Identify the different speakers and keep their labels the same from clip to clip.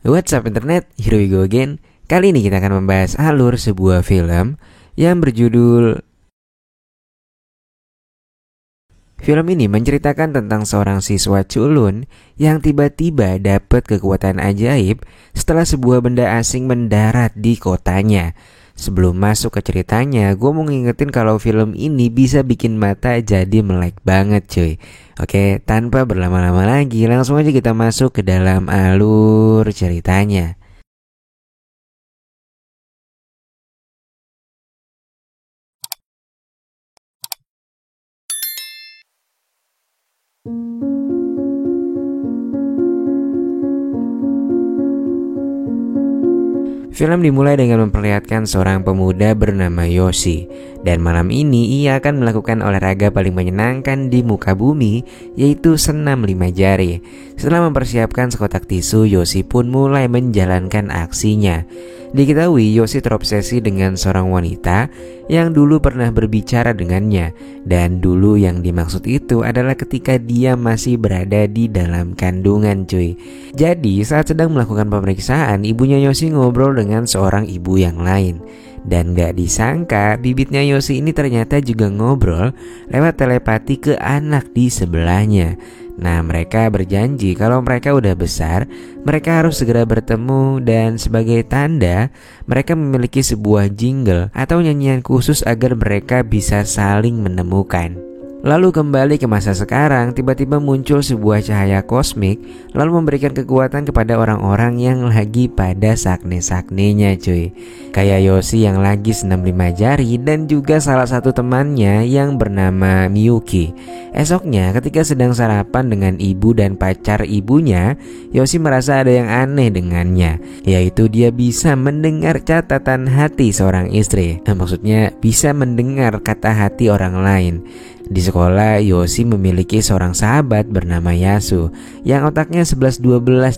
Speaker 1: What's up internet, here we go again. Kali ini kita akan membahas alur sebuah film yang berjudul. Film ini menceritakan tentang seorang siswa culun yang tiba-tiba dapat kekuatan ajaib setelah sebuah benda asing mendarat di kotanya. Sebelum masuk ke ceritanya, gue mau ngingetin kalau film ini bisa bikin mata jadi melek banget cuy. Oke, tanpa berlama-lama lagi, langsung aja kita masuk ke dalam alur ceritanya. Film dimulai dengan memperlihatkan seorang pemuda bernama Yoshi. Dan malam ini ia akan melakukan olahraga paling menyenangkan di muka bumi, yaitu senam 5 jari. Setelah mempersiapkan sekotak tisu, Yoshi pun mulai menjalankan aksinya. Diketahui Yoshi terobsesi dengan seorang wanita yang dulu pernah berbicara dengannya. Dan dulu yang dimaksud itu adalah ketika dia masih berada di dalam kandungan cuy. Jadi saat sedang melakukan pemeriksaan, ibunya Yoshi ngobrol dengan seorang ibu yang lain. Dan gak disangka bibitnya Yoshi ini ternyata juga ngobrol lewat telepati ke anak di sebelahnya. Nah, mereka berjanji kalau mereka udah besar, mereka harus segera bertemu dan sebagai tanda mereka memiliki sebuah jingle atau nyanyian khusus agar mereka bisa saling menemukan. Lalu kembali ke masa sekarang, tiba-tiba muncul sebuah cahaya kosmik lalu memberikan kekuatan kepada orang-orang yang lagi pada sakne-saknenya cuy. Kayak Yoshi yang lagi senam 5 jari dan juga salah satu temannya yang bernama Miyuki. Esoknya ketika sedang sarapan dengan ibu dan pacar ibunya, Yoshi merasa ada yang aneh dengannya, yaitu dia bisa mendengar catatan hati seorang istri. Maksudnya bisa mendengar kata hati orang lain. Di sekolah, Yoshi memiliki seorang sahabat bernama Yasu yang otaknya 11-12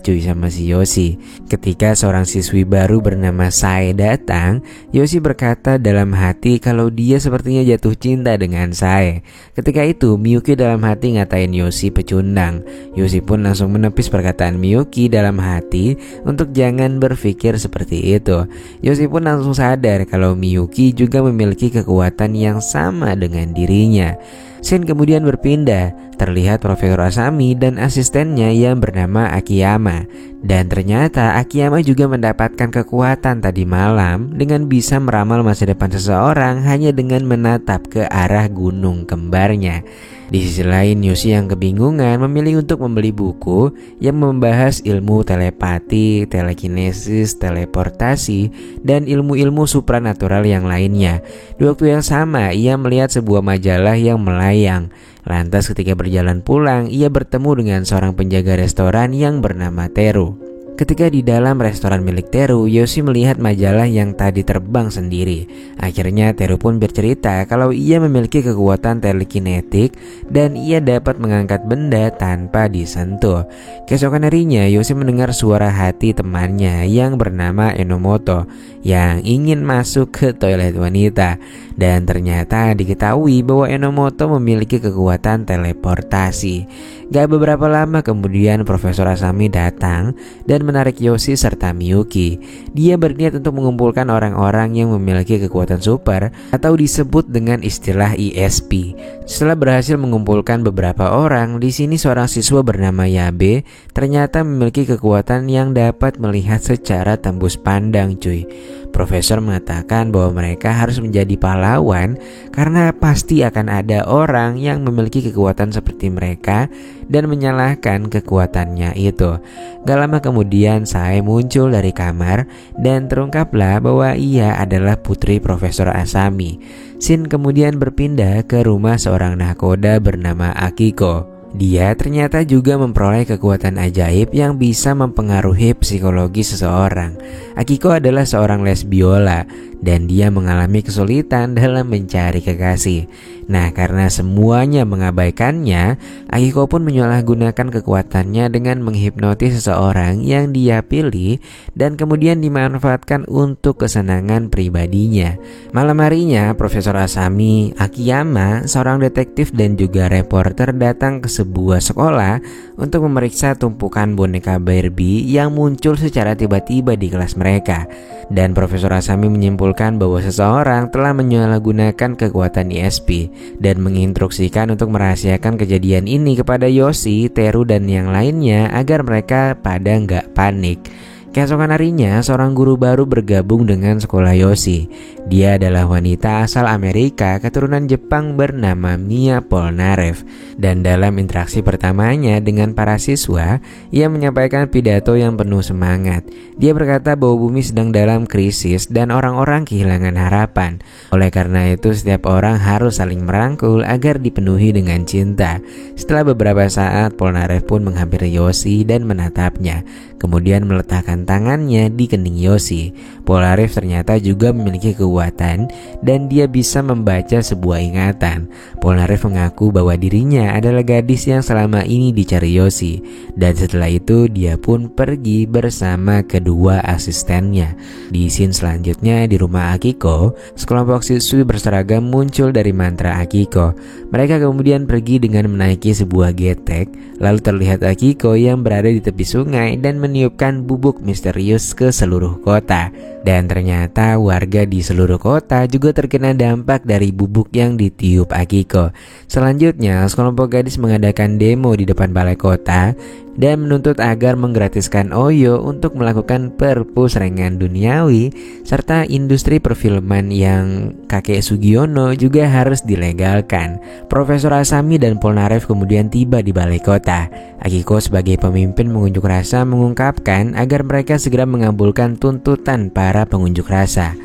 Speaker 1: cuy sama si Yoshi. Ketika seorang siswi baru bernama Sae datang, Yoshi berkata dalam hati kalau dia sepertinya jatuh cinta dengan Sae. Ketika itu, Miyuki dalam hati ngatain Yoshi pecundang. Yoshi pun langsung menepis perkataan Miyuki dalam hati untuk jangan berpikir seperti itu. Yoshi pun langsung sadar kalau Miyuki juga memiliki kekuatan yang sama dengan dirinya. Scene kemudian berpindah, terlihat Profesor Asami dan asistennya yang bernama Akiyama. Dan ternyata Akiyama juga mendapatkan kekuatan tadi malam dengan bisa meramal masa depan seseorang hanya dengan menatap ke arah gunung kembarnya. Di sisi lain, Yoshi yang kebingungan memilih untuk membeli buku yang membahas ilmu telepati, telekinesis, teleportasi, dan ilmu-ilmu supranatural yang lainnya. Di waktu yang sama, ia melihat sebuah majalah yang melayang. Lantas ketika berjalan pulang, ia bertemu dengan seorang penjaga restoran yang bernama Teru. Ketika di dalam restoran milik Teru, Yoshi melihat majalah yang tadi terbang sendiri. Akhirnya Teru pun bercerita kalau ia memiliki kekuatan telekinetik dan ia dapat mengangkat benda tanpa disentuh. Keesokan harinya, Yoshi mendengar suara hati temannya yang bernama Enomoto yang ingin masuk ke toilet wanita. Dan ternyata diketahui bahwa Enomoto memiliki kekuatan teleportasi. Gak beberapa lama kemudian Profesor Asami datang dan menarik Yoshi serta Miyuki. Dia berniat untuk mengumpulkan orang-orang yang memiliki kekuatan super atau disebut dengan istilah ESP. Setelah berhasil mengumpulkan beberapa orang, di sini seorang siswa bernama Yabe ternyata memiliki kekuatan yang dapat melihat secara tembus pandang cuy. Profesor mengatakan bahwa mereka harus menjadi pahlawan karena pasti akan ada orang yang memiliki kekuatan seperti mereka dan menyalahkan kekuatannya itu. Gak lama kemudian Sae muncul dari kamar dan terungkaplah bahwa ia adalah putri Profesor Asami. Scene kemudian berpindah ke rumah seorang nahkoda bernama Akiko. Dia ternyata juga memperoleh kekuatan ajaib yang bisa mempengaruhi psikologi seseorang. Akiko adalah seorang les biola dan dia mengalami kesulitan dalam mencari kekasih. Nah, karena semuanya mengabaikannya, Akiko pun menyalahgunakan kekuatannya dengan menghipnotis seseorang yang dia pilih dan kemudian dimanfaatkan untuk kesenangan pribadinya. Malam harinya, Profesor Asami Akiyama, seorang detektif dan juga reporter, datang ke sebuah sekolah untuk memeriksa tumpukan boneka Barbie yang muncul secara tiba-tiba di kelas mereka. Dan Profesor Asami menyimpulkan bahwa seseorang telah menyalahgunakan kekuatan ESP dan menginstruksikan untuk merahasiakan kejadian ini kepada Yoshi, Teru, dan yang lainnya agar mereka pada nggak panik. Keesokan harinya, seorang guru baru bergabung dengan sekolah Yoshi. Dia adalah wanita asal Amerika keturunan Jepang bernama Mia Polnareff. Dan dalam interaksi pertamanya dengan para siswa, ia menyampaikan pidato yang penuh semangat. Dia berkata bahwa bumi sedang dalam krisis dan orang-orang kehilangan harapan. Oleh karena itu, setiap orang harus saling merangkul agar dipenuhi dengan cinta. Setelah beberapa saat, Polnareff pun menghampiri Yoshi dan menatapnya, kemudian meletakkan tangannya di kening Yoshi. Polnareff ternyata juga memiliki kekuatan dan dia bisa membaca sebuah ingatan. Polnareff mengaku bahwa dirinya adalah gadis yang selama ini dicari Yoshi, dan setelah itu dia pun pergi bersama kedua asistennya. Di scene selanjutnya di rumah Akiko, sekelompok siswi berseragam muncul dari mantra Akiko. Mereka kemudian pergi dengan menaiki sebuah getek, lalu terlihat Akiko yang berada di tepi sungai dan meniupkan bubuk misterius ke seluruh kota. Dan ternyata warga di seluruh kota juga terkena dampak dari bubuk yang ditiup Akiko. Selanjutnya, sekelompok gadis mengadakan demo di depan balai kota dan menuntut agar menggratiskan Oyo untuk melakukan perpus rengan duniawi, serta industri perfilman yang kakek Sugiono juga harus dilegalkan. Profesor Asami dan Polnareff kemudian tiba di balai kota. Akiko sebagai pemimpin pengunjuk rasa mengungkapkan agar mereka segera mengabulkan tuntutan para pengunjuk rasa.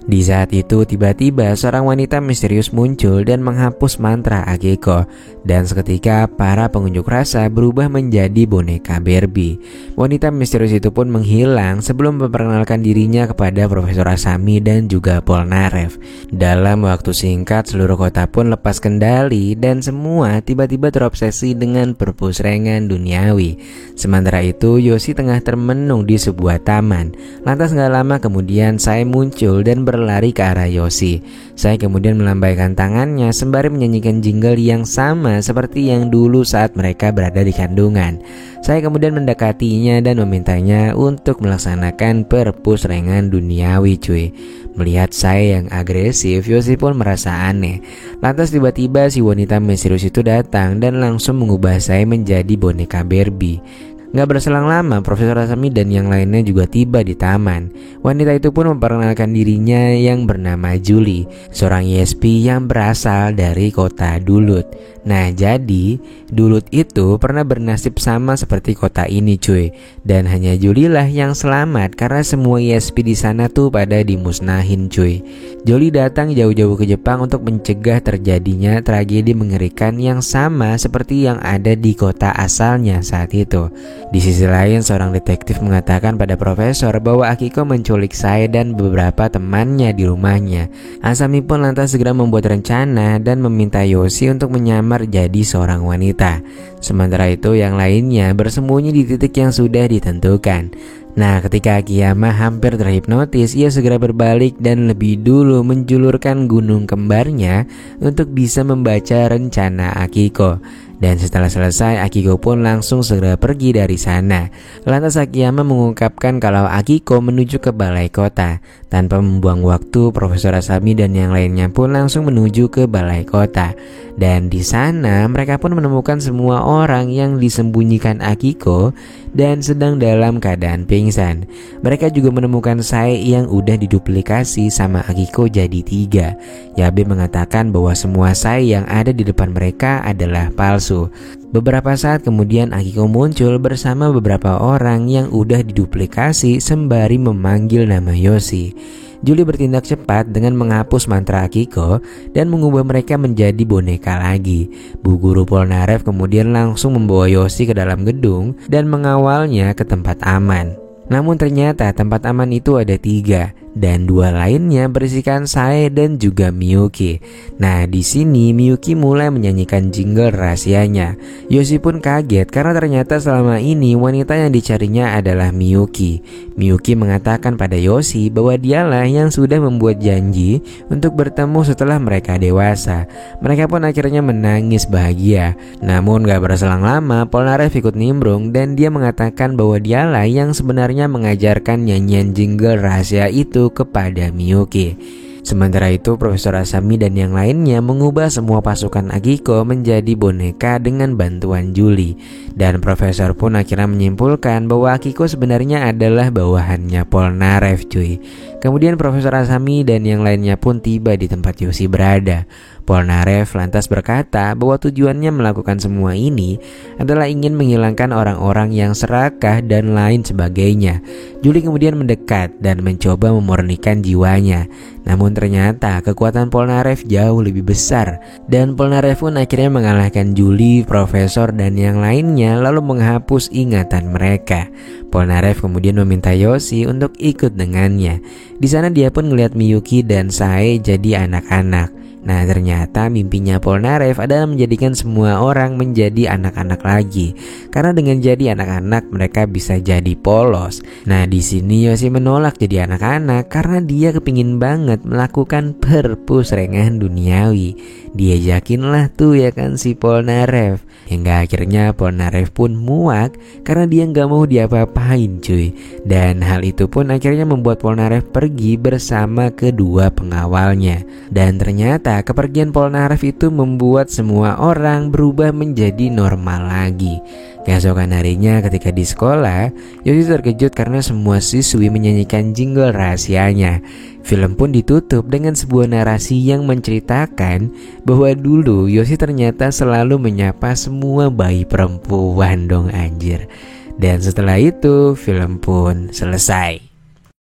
Speaker 1: Di saat itu tiba-tiba seorang wanita misterius muncul dan menghapus mantra Akiko, dan seketika para pengunjuk rasa berubah menjadi boneka Barbie. Wanita misterius itu pun menghilang sebelum memperkenalkan dirinya kepada Profesor Asami dan juga Polnareff. Dalam waktu singkat seluruh kota pun lepas kendali dan semua tiba-tiba terobsesi dengan perpus rengan duniawi. Sementara itu Yoshi tengah termenung di sebuah taman. Lantas gak lama kemudian saya muncul dan berlari ke arah Yoshi. Saya kemudian melambaikan tangannya sembari menyanyikan jingle yang sama seperti yang dulu saat mereka berada di kandungan. Saya kemudian mendekatinya dan memintanya untuk melaksanakan perpus rengan duniawi cuy. Melihat saya yang agresif, Yoshi pun merasa aneh. Lantas tiba-tiba si wanita misterius itu datang dan langsung mengubah saya menjadi boneka Barbie. Gak berselang lama, Profesor Asami dan yang lainnya juga tiba di taman. Wanita itu pun memperkenalkan dirinya yang bernama Julie, seorang ESP yang berasal dari kota Dulut. Nah, jadi Dulut itu pernah bernasib sama seperti kota ini cuy. Dan hanya Julie lah yang selamat karena semua ESP di sana tuh pada dimusnahin cuy. Julie datang jauh-jauh ke Jepang untuk mencegah terjadinya tragedi mengerikan yang sama seperti yang ada di kota asalnya saat itu. Di sisi lain, seorang detektif mengatakan pada profesor bahwa Akiko menculik saya dan beberapa temannya di rumahnya. Asami pun lantas segera membuat rencana dan meminta Yoshi untuk menyamar jadi seorang wanita. Sementara itu yang lainnya bersembunyi di titik yang sudah ditentukan. Nah, ketika Akiyama hampir terhipnotis, ia segera berbalik dan lebih dulu menjulurkan gunung kembarnya untuk bisa membaca rencana Akiko. Dan setelah selesai, Akiko pun langsung segera pergi dari sana. Lantas Akiyama mengungkapkan kalau Akiko menuju ke balai kota. Tanpa membuang waktu, Profesor Asami dan yang lainnya pun langsung menuju ke balai kota. Dan di sana mereka pun menemukan semua orang yang disembunyikan Akiko dan sedang dalam keadaan pingsan. Mereka juga menemukan Sae yang udah diduplikasi sama Akiko jadi 3. Yabe mengatakan bahwa semua Sae yang ada di depan mereka adalah palsu. Beberapa saat kemudian Akiko muncul bersama beberapa orang yang udah diduplikasi sembari memanggil nama Yoshi. Julie bertindak cepat dengan menghapus mantra Akiko dan mengubah mereka menjadi boneka lagi. Bu Guru Polnareff kemudian langsung membawa Yoshi ke dalam gedung dan mengawalnya ke tempat aman. Namun ternyata tempat aman itu ada 3. dan 2 lainnya berisikan Sae dan juga Miyuki. Nah, di sini Miyuki mulai menyanyikan jingle rahasianya. Yoshi pun kaget karena ternyata selama ini wanita yang dicarinya adalah Miyuki. Miyuki mengatakan pada Yoshi bahwa dialah yang sudah membuat janji untuk bertemu setelah mereka dewasa. Mereka pun akhirnya menangis bahagia. Namun gak berselang lama, Polnareff ikut nimbrung dan dia mengatakan bahwa dialah yang sebenarnya mengajarkan nyanyian jingle rahasia itu kepada Miyuki. Sementara itu, Profesor Asami dan yang lainnya mengubah semua pasukan Akiko menjadi boneka dengan bantuan Julie. Dan Profesor pun akhirnya menyimpulkan bahwa Akiko sebenarnya adalah bawahannya Polnareff cuy. Kemudian Profesor Asami dan yang lainnya pun tiba di tempat Yoshi berada. Polnareff lantas berkata bahwa tujuannya melakukan semua ini adalah ingin menghilangkan orang-orang yang serakah dan lain sebagainya. Julie kemudian mendekat dan mencoba memurnikan jiwanya. Namun ternyata kekuatan Polnareff jauh lebih besar dan Polnareff pun akhirnya mengalahkan Julie, Profesor dan yang lainnya lalu menghapus ingatan mereka. Polnareff kemudian meminta Yoshi untuk ikut dengannya. Di sana dia pun melihat Miyuki dan Sae jadi anak-anak. Nah, ternyata mimpinya Polnareff adalah menjadikan semua orang menjadi anak-anak lagi. Karena dengan jadi anak-anak mereka bisa jadi polos. Nah, di sini Yoshi menolak jadi anak-anak karena dia kepingin banget melakukan perpusrengan duniawi. Dia yakinlah tuh ya kan si Polnareff. Hingga akhirnya Polnareff pun muak karena dia nggak mau diapa-apain cuy. Dan hal itu pun akhirnya membuat Polnareff pergi bersama kedua pengawalnya. Dan ternyata kepergian Polnareff itu membuat semua orang berubah menjadi normal lagi. Keesokan harinya ketika di sekolah, Yoshi terkejut karena semua siswi menyanyikan jingle rahasianya. Film pun ditutup dengan sebuah narasi yang menceritakan bahwa dulu Yoshi ternyata selalu menyapa semua bayi perempuan dong anjir. Dan setelah itu film pun selesai.